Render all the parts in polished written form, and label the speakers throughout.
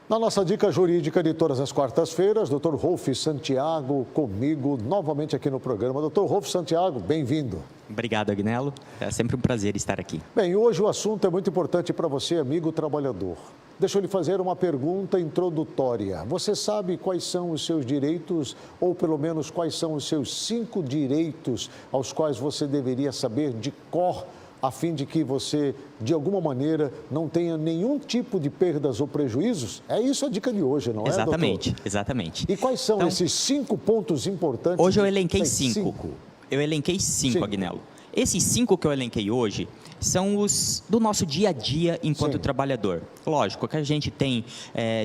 Speaker 1: Na nossa dica jurídica de todas as quartas-feiras, Dr. Rolf Santiago comigo novamente aqui no programa. Dr. Rolf Santiago, bem-vindo.
Speaker 2: Obrigado, Agnello. É sempre um prazer estar aqui.
Speaker 1: Bem, hoje o assunto é muito importante para você, amigo trabalhador. Deixa eu lhe fazer uma pergunta introdutória. Você sabe quais são os seus direitos, ou pelo menos quais são os seus 5 direitos aos quais você deveria saber de cor, a fim de que você, de alguma maneira, não tenha nenhum tipo de perdas ou prejuízos? É isso a dica de hoje, não é,
Speaker 2: Exatamente,
Speaker 1: doutor?
Speaker 2: Exatamente.
Speaker 1: E quais são esses 5 pontos importantes?
Speaker 2: Hoje eu elenquei 5. Eu elenquei 5, Agnello. Esses 5 que eu elenquei hoje são os do nosso dia a dia enquanto trabalhador. Lógico que a gente tem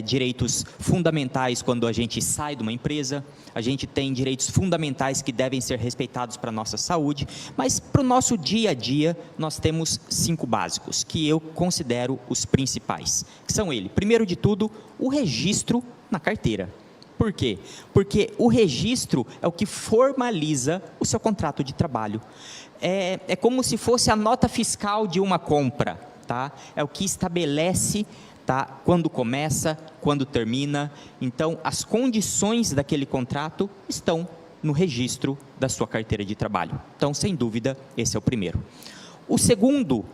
Speaker 2: direitos fundamentais quando a gente sai de uma empresa, a gente tem direitos fundamentais que devem ser respeitados para a nossa saúde, mas para o nosso dia a dia nós temos 5 básicos, que eu considero os principais. Que são ele, primeiro de tudo, o registro na carteira. Por quê? Porque o registro é o que formaliza o seu contrato de trabalho. É como se fosse a nota fiscal de uma compra, tá? É o que estabelece, tá? Quando começa, quando termina. Então, as condições daquele contrato estão no registro da sua carteira de trabalho. Então, sem dúvida, esse é o primeiro. O segundo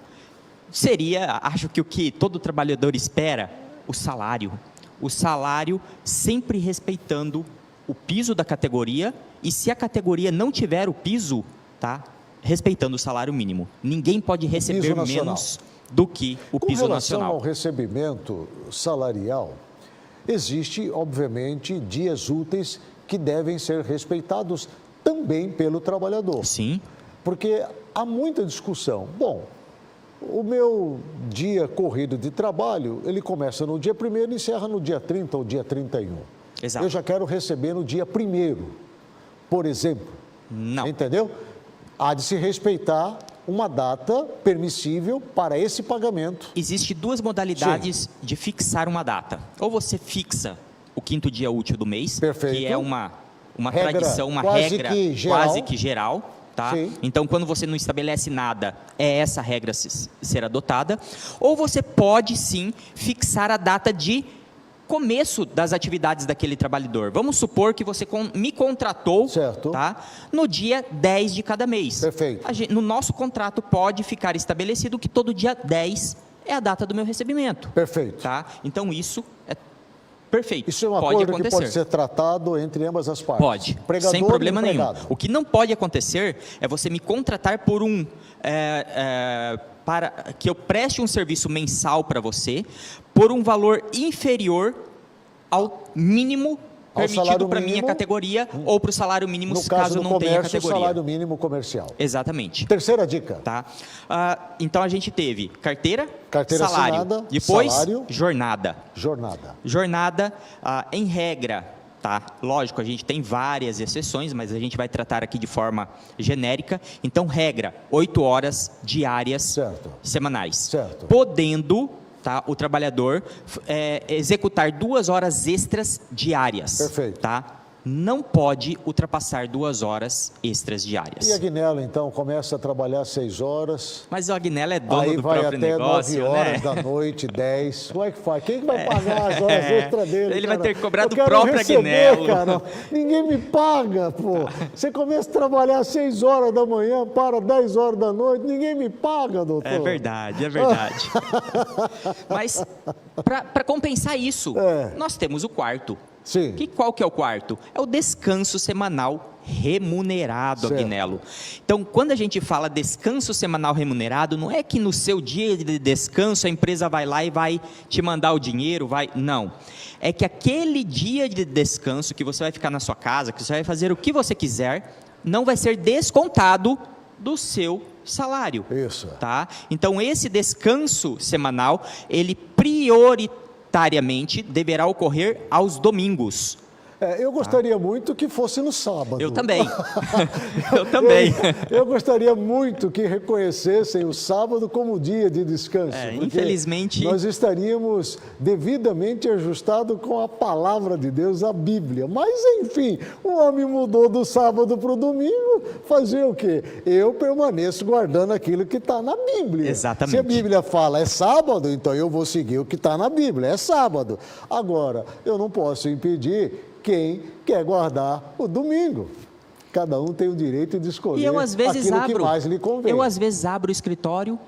Speaker 2: seria, acho que o que todo trabalhador espera, o salário. O salário sempre respeitando o piso da categoria, e se a categoria não tiver o piso, tá? Respeitando o salário mínimo. Ninguém pode receber menos do que o piso nacional.
Speaker 1: Com relação ao recebimento salarial, existe, obviamente, dias úteis que devem ser respeitados também pelo trabalhador.
Speaker 2: Sim.
Speaker 1: Porque há muita discussão. Bom, o meu dia corrido de trabalho, ele começa no dia 1º e encerra no dia 30 ou dia 31.
Speaker 2: Exato.
Speaker 1: Eu já quero receber no dia 1º, por exemplo.
Speaker 2: Não.
Speaker 1: Entendeu? Há de se respeitar uma data permissível para esse pagamento.
Speaker 2: Existem 2 modalidades de fixar uma data. Ou você fixa o 5º dia útil do mês,
Speaker 1: perfeito,
Speaker 2: que é uma
Speaker 1: regra,
Speaker 2: tradição, uma regra quase que geral. Tá? Então, quando você não estabelece nada, é essa regra ser adotada. Ou você pode, sim, fixar a data de começo das atividades daquele trabalhador. Vamos supor que você me contratou, tá, no dia 10 de cada mês.
Speaker 1: Perfeito.
Speaker 2: No nosso contrato pode ficar estabelecido que todo dia 10 é a data do meu recebimento.
Speaker 1: Perfeito.
Speaker 2: Tá? Então, isso é perfeito.
Speaker 1: Isso é um acordo que pode ser tratado entre ambas as partes.
Speaker 2: Pode, sem problema nenhum. O que não pode acontecer é você me contratar por para que eu preste um serviço mensal para você por um valor inferior ao mínimo permitido para a minha categoria ou para o salário mínimo,
Speaker 1: no
Speaker 2: caso não tenha categoria.
Speaker 1: O salário mínimo comercial.
Speaker 2: Exatamente.
Speaker 1: Terceira dica.
Speaker 2: Tá? Então, a gente teve carteira salário,
Speaker 1: assinada,
Speaker 2: depois
Speaker 1: salário,
Speaker 2: jornada.
Speaker 1: Jornada,
Speaker 2: em regra, tá? Lógico, a gente tem várias exceções, mas a gente vai tratar aqui de forma genérica. Então, regra, 8 horas diárias semanais. Podendo, tá, o trabalhador executar 2 horas extras diárias.
Speaker 1: Perfeito.
Speaker 2: Tá? Não pode ultrapassar 2 horas extras diárias.
Speaker 1: E a Agnello, então, começa a trabalhar 6 horas.
Speaker 2: Mas o Agnello é dono do próprio negócio,
Speaker 1: né? Aí vai até 9 horas da noite, 10. Como é que faz? Quem que vai pagar as horas extras dele?
Speaker 2: Ele vai ter que cobrar do próprio Agnello.
Speaker 1: Cara. Ninguém me paga, pô. Você começa a trabalhar às 6 horas da manhã, para 10 horas da noite, ninguém me paga, doutor.
Speaker 2: É verdade, é verdade. Mas, para compensar isso, nós temos o quarto.
Speaker 1: Sim.
Speaker 2: Qual que é o quarto? É o descanso semanal remunerado, Agnello. Então, quando a gente fala descanso semanal remunerado, não é que no seu dia de descanso a empresa vai lá e vai te mandar o dinheiro, não. É que aquele dia de descanso que você vai ficar na sua casa, que você vai fazer o que você quiser, não vai ser descontado do seu salário.
Speaker 1: Isso.
Speaker 2: Tá? Então, esse descanso semanal, ele prioritariamente deverá ocorrer aos domingos.
Speaker 1: Eu gostaria muito que fosse no sábado.
Speaker 2: Eu também. Eu também.
Speaker 1: Eu gostaria muito que reconhecessem o sábado como dia de descanso.
Speaker 2: Infelizmente...
Speaker 1: Nós estaríamos devidamente ajustados com a palavra de Deus, a Bíblia. Mas, enfim, o homem mudou do sábado para o domingo. Fazer o quê? Eu permaneço guardando aquilo que está na Bíblia.
Speaker 2: Exatamente.
Speaker 1: Se a Bíblia fala é sábado, então eu vou seguir o que está na Bíblia. É sábado. Agora, eu não posso impedir quem quer guardar o domingo. Cada um tem o direito de escolher aquilo que mais lhe convém.
Speaker 2: Eu, às vezes, abro o escritório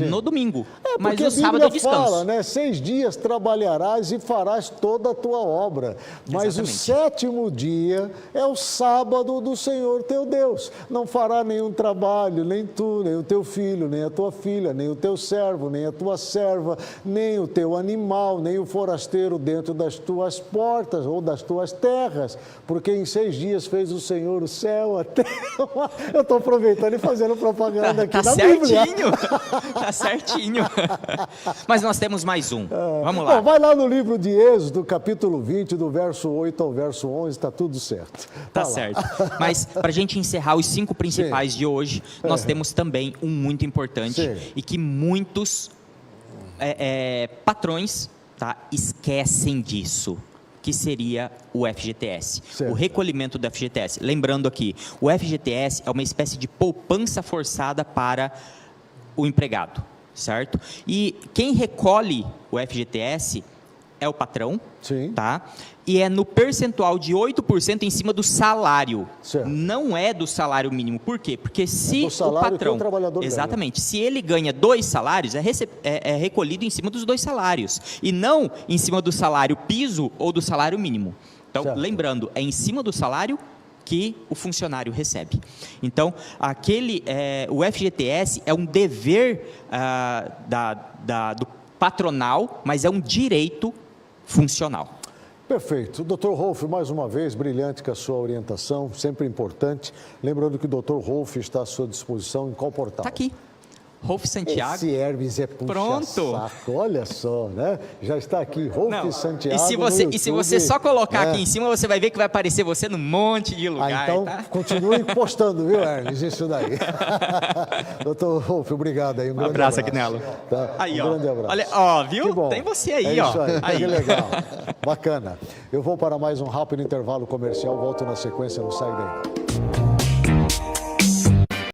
Speaker 2: no domingo, mas
Speaker 1: no
Speaker 2: sábado eu descanso.
Speaker 1: Fala, né? 6 dias trabalharás e farás toda a tua obra. Mas o 7º dia é o sábado do Senhor teu Deus. Não fará nenhum trabalho, nem tu, nem o teu filho, nem a tua filha, nem o teu servo, nem a tua serva, nem o teu animal, nem o forasteiro dentro das tuas portas ou das tuas terras. Porque em 6 dias fez o Senhor o céu, a terra. Eu estou aproveitando e fazendo propaganda aqui na Bíblia.
Speaker 2: Tá certinho. Mas nós temos mais um. Vamos lá.
Speaker 1: Vai lá no livro de Êxodo, capítulo 20, do verso 8 ao verso 11, está tudo certo.
Speaker 2: Tá certo. Mas para a gente encerrar os 5 principais de hoje, nós temos também um muito importante e que muitos patrões esquecem disso, que seria o FGTS, o recolhimento do FGTS. Lembrando aqui, o FGTS é uma espécie de poupança forçada para o empregado, certo? E quem recolhe o FGTS é o patrão, tá? E é no percentual de 8% em cima do salário. Não é do salário mínimo. Por quê? Porque se o patrão...
Speaker 1: o trabalhador
Speaker 2: exatamente. Se ele ganha 2 salários, é recolhido em cima dos 2 salários. E não em cima do salário piso ou do salário mínimo. Então, lembrando, é em cima do salário que o funcionário recebe. Então, o FGTS é um dever do patronal, mas é um direito funcional.
Speaker 1: Perfeito. Dr. Rolf, mais uma vez, brilhante com a sua orientação, sempre importante. Lembrando que o Dr. Rolf está à sua disposição em qual portal?
Speaker 2: Está aqui. Rolf Santiago.
Speaker 1: Esse Hermes é puxa-saco, olha só, né? Já está aqui, Rolf Santiago.
Speaker 2: E se você só colocar aqui em cima, você vai ver que vai aparecer você num monte de lugar.
Speaker 1: Então, continue postando, viu, Hermes? Isso daí. Doutor Rolf, obrigado aí. Um grande abraço.
Speaker 2: Agnello.
Speaker 1: Tá?
Speaker 2: Aí,
Speaker 1: grande abraço.
Speaker 2: Olha, viu? Tem você aí,
Speaker 1: ó. Isso aí. Que legal. Bacana. Eu vou para mais um rápido intervalo comercial, volto na sequência, não sai daí.